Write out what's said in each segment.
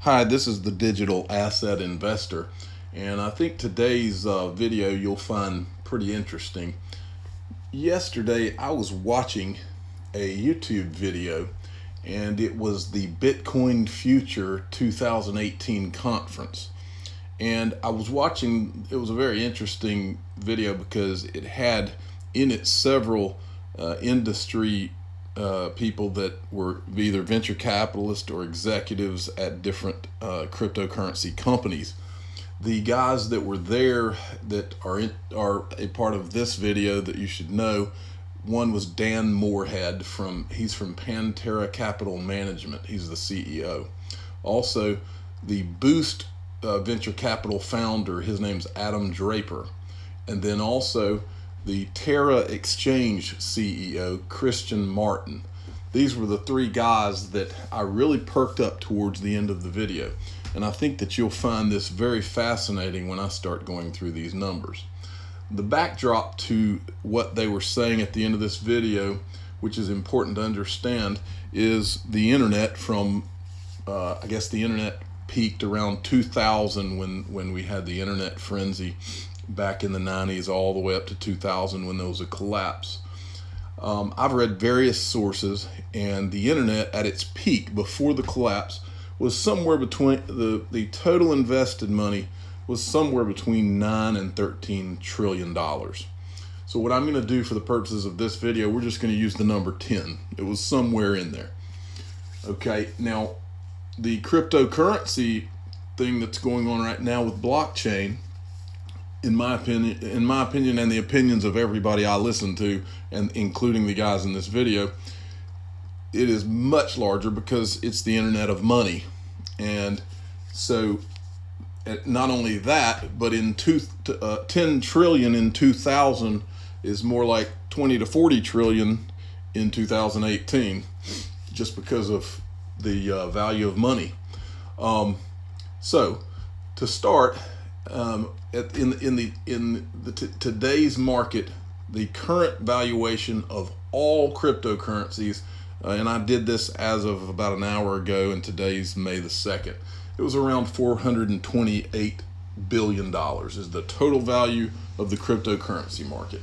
Hi, this is the Digital Asset Investor, and I think today's video you'll find pretty interesting. Yesterday I was watching a YouTube video, and it was the Bitcoin Future 2018 conference. And I was watching, it was a very interesting video because it had in it several industry people that were either venture capitalists or executives at different cryptocurrency companies. The guys that were there that are a part of this video that you should know. One was Dan Moorhead he's from Capital Management. He's the CEO. Also, the Boost venture capital founder, his name's Adam Draper. And then also the Terra Exchange CEO, Christian Martin. These were the three guys that I really perked up towards the end of the video. And I think that you'll find this very fascinating when I start going through these numbers. The backdrop to what they were saying at the end of this video, which is important to understand, is the internet from, I guess the internet peaked around 2000 when we had the internet frenzy back in the 90s all the way up to 2000 when there was a collapse. I've read various sources, and the internet at its peak before the collapse was somewhere between the total invested money was somewhere between 9 and 13 trillion dollars. So what I'm going to do for the purposes of this video, we're just going to use the number 10. It was somewhere in there. Okay, now the cryptocurrency thing that's going on right now with blockchain, in my opinion, and the opinions of everybody I listen to, and including the guys in this video, it is much larger because it's the internet of money. And so not only that, but in 10 trillion in 2000 is more like 20 to 40 trillion in 2018, just because of the value of money. So to start, in today's market, the current valuation of all cryptocurrencies, and I did this as of about an hour ago, and today's May the 2nd, it was around $428 billion is the total value of the cryptocurrency market.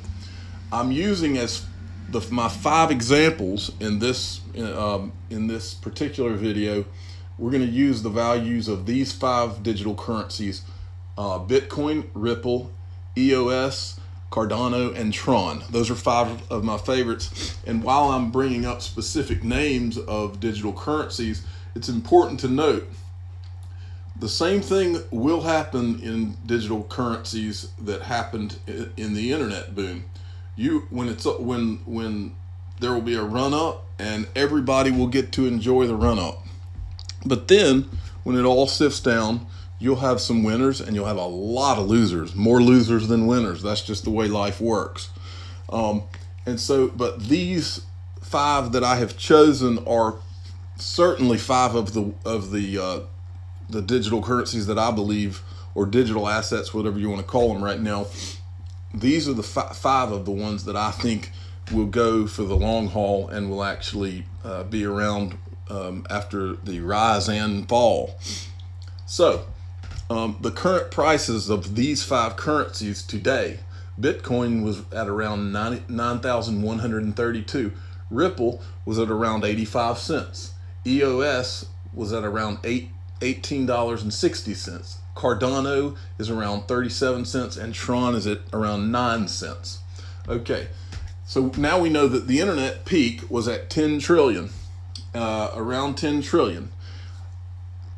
I'm using as my 5 examples in this particular video. We're going to use the values of these 5 digital currencies: Bitcoin, Ripple, EOS, Cardano, and Tron. Those are 5 of my favorites. And while I'm bringing up specific names of digital currencies, it's important to note the same thing will happen in digital currencies that happened in the internet boom. When there will be a run up, and everybody will get to enjoy the run up. But then when it all sifts down, you'll have some winners and you'll have a lot of losers, more losers than winners. That's just the way life works. But these 5 that I have chosen are certainly 5 of the digital currencies that I believe, or digital assets, whatever you want to call them right now. These are the 5 of the ones that I think will go for the long haul and will actually be around after the rise and fall. So the current prices of these 5 currencies today: Bitcoin was at around 9,132. Ripple was at around 85 cents. EOS was at around $18.60. Cardano is around 37 cents, and Tron is at around 9 cents. Okay, so now we know that the internet peak was at 10 trillion, around 10 trillion.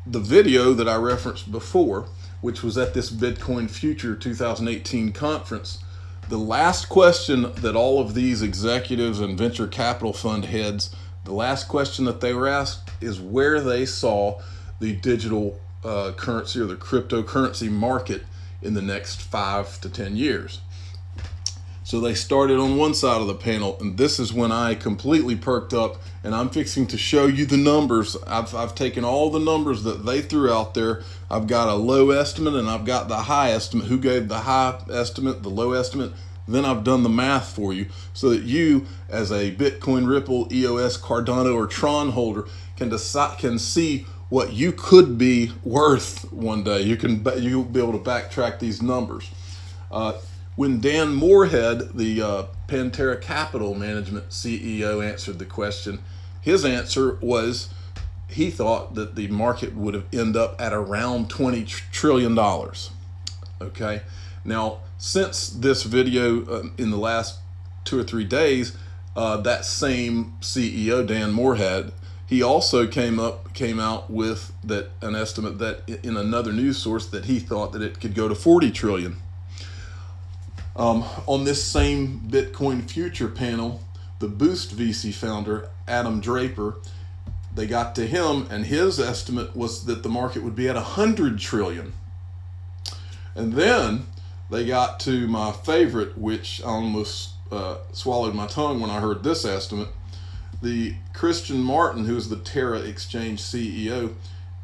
The video that I referenced before, which was at this Bitcoin Future 2018 conference, the last question that all of these executives and venture capital fund heads, the last question that they were asked is where they saw the digital currency or the cryptocurrency market in the next 5 to 10 years. So they started on one side of the panel, and this is when I completely perked up, and I'm fixing to show you the numbers. I've taken all the numbers that they threw out there. I've got a low estimate and I've got the high estimate, who gave the high estimate, the low estimate. Then I've done the math for you so that you, as a Bitcoin, Ripple, EOS, Cardano, or Tron holder, can see what you could be worth one day. You'll be able to backtrack these numbers. When Dan Morehead, the Pantera Capital Management CEO, answered the question, his answer was he thought that the market would have end up at around $20 trillion. Okay. Now, since this video in the last 2 or 3 days, that same CEO, Dan Morehead, he also came out with an estimate that in another news source that he thought that it could go to 40 trillion. On this same Bitcoin future panel, the Boost VC founder, Adam Draper, they got to him and his estimate was that the market would be at 100 trillion. And then they got to my favorite, which I almost swallowed my tongue when I heard this estimate. The Christian Martin, who's the TRX CEO,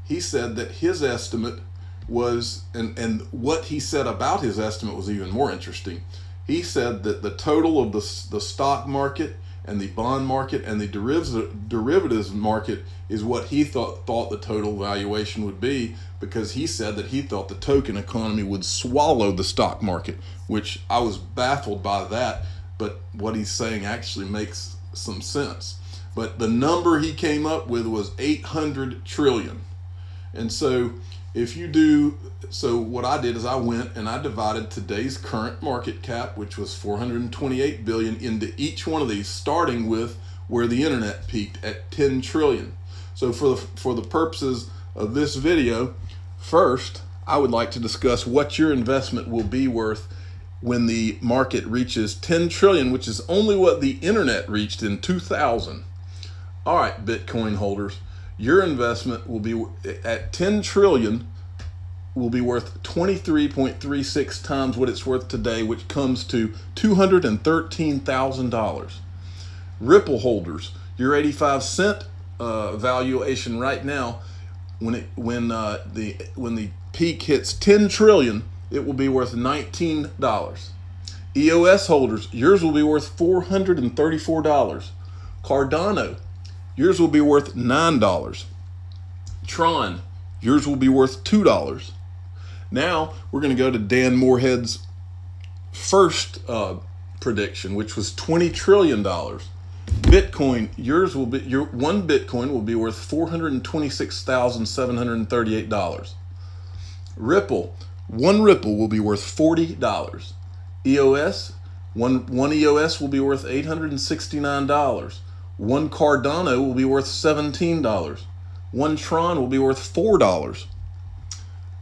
he said that his estimate was, and what he said about his estimate was even more interesting. He said that the total of the stock market and the bond market and the derivatives market is what he thought the total valuation would be, because he said that he thought the token economy would swallow the stock market, which I was baffled by that, but what he's saying actually makes some sense. But the number he came up with was 800 trillion. And so what I did is I went and I divided today's current market cap, which was 428 billion, into each one of these, starting with where the internet peaked at 10 trillion. So for the purposes of this video, first, I would like to discuss what your investment will be worth when the market reaches 10 trillion, which is only what the internet reached in 2000. All right, Bitcoin holders, your investment will be at 10 trillion, will be worth 23.36 times what it's worth today, which comes to $213,000. Ripple holders, your 85-cent valuation right now, when the peak hits 10 trillion, it will be worth $19. EOS holders, yours will be worth $434. Cardano, yours will be worth $9. Tron, yours will be worth $2. Now we're going to go to Dan Morehead's first prediction, which was $20 trillion. Bitcoin, one Bitcoin will be worth $426,738. Ripple, one Ripple will be worth $40. EOS, one EOS will be worth $869. One Cardano will be worth $17. One Tron will be worth $4.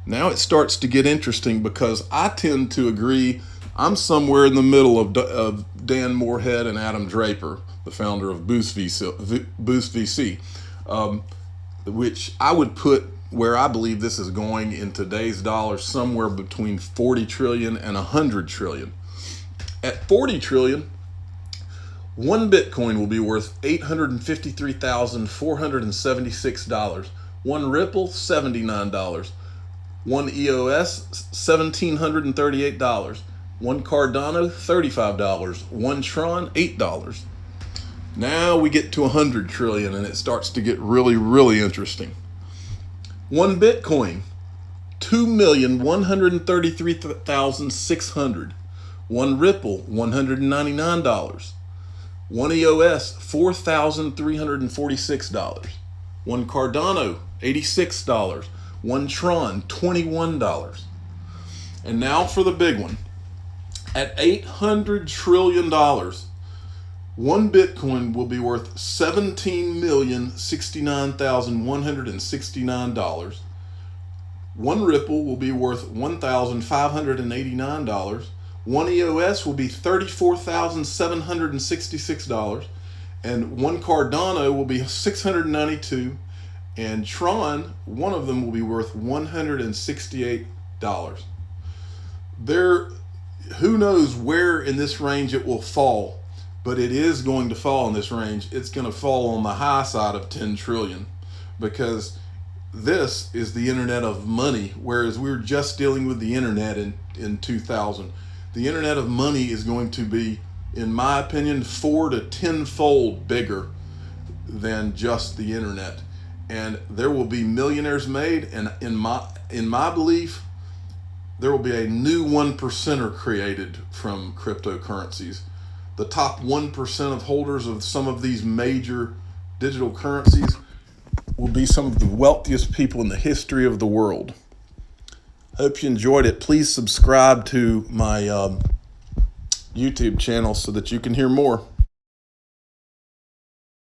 Now it starts to get interesting, because I tend to agree. I'm somewhere in the middle of Dan Morehead and Adam Draper, the founder of Boost VC, which I would put where I believe this is going in today's dollars, somewhere between 40 trillion and 100 trillion. At 40 trillion, one Bitcoin will be worth $853,476. One Ripple, $79. One EOS, $1,738. One Cardano, $35. One Tron, $8. Now we get to 100 trillion and it starts to get really, really interesting. One Bitcoin, $2,133,600. One Ripple, $199. One EOS, $4,346. One Cardano, $86. One Tron, $21. And now for the big one. At $800 trillion, one Bitcoin will be worth $17,069,169. One Ripple will be worth $1,589. One EOS will be $34,766. And one Cardano will be $692. And Tron, one of them will be worth $168. Who knows where in this range it will fall, but it is going to fall in this range. It's going to fall on the high side of 10 trillion, because this is the internet of money, whereas we were just dealing with the internet in 2000. The internet of money is going to be, in my opinion, 4 to 10-fold bigger than just the internet. and there will be millionaires made. And in my belief, there will be a new 1%er created from cryptocurrencies. The top 1% of holders of some of these major digital currencies will be some of the wealthiest people in the history of the world. Hope you enjoyed it. Please subscribe to my YouTube channel so that you can hear more.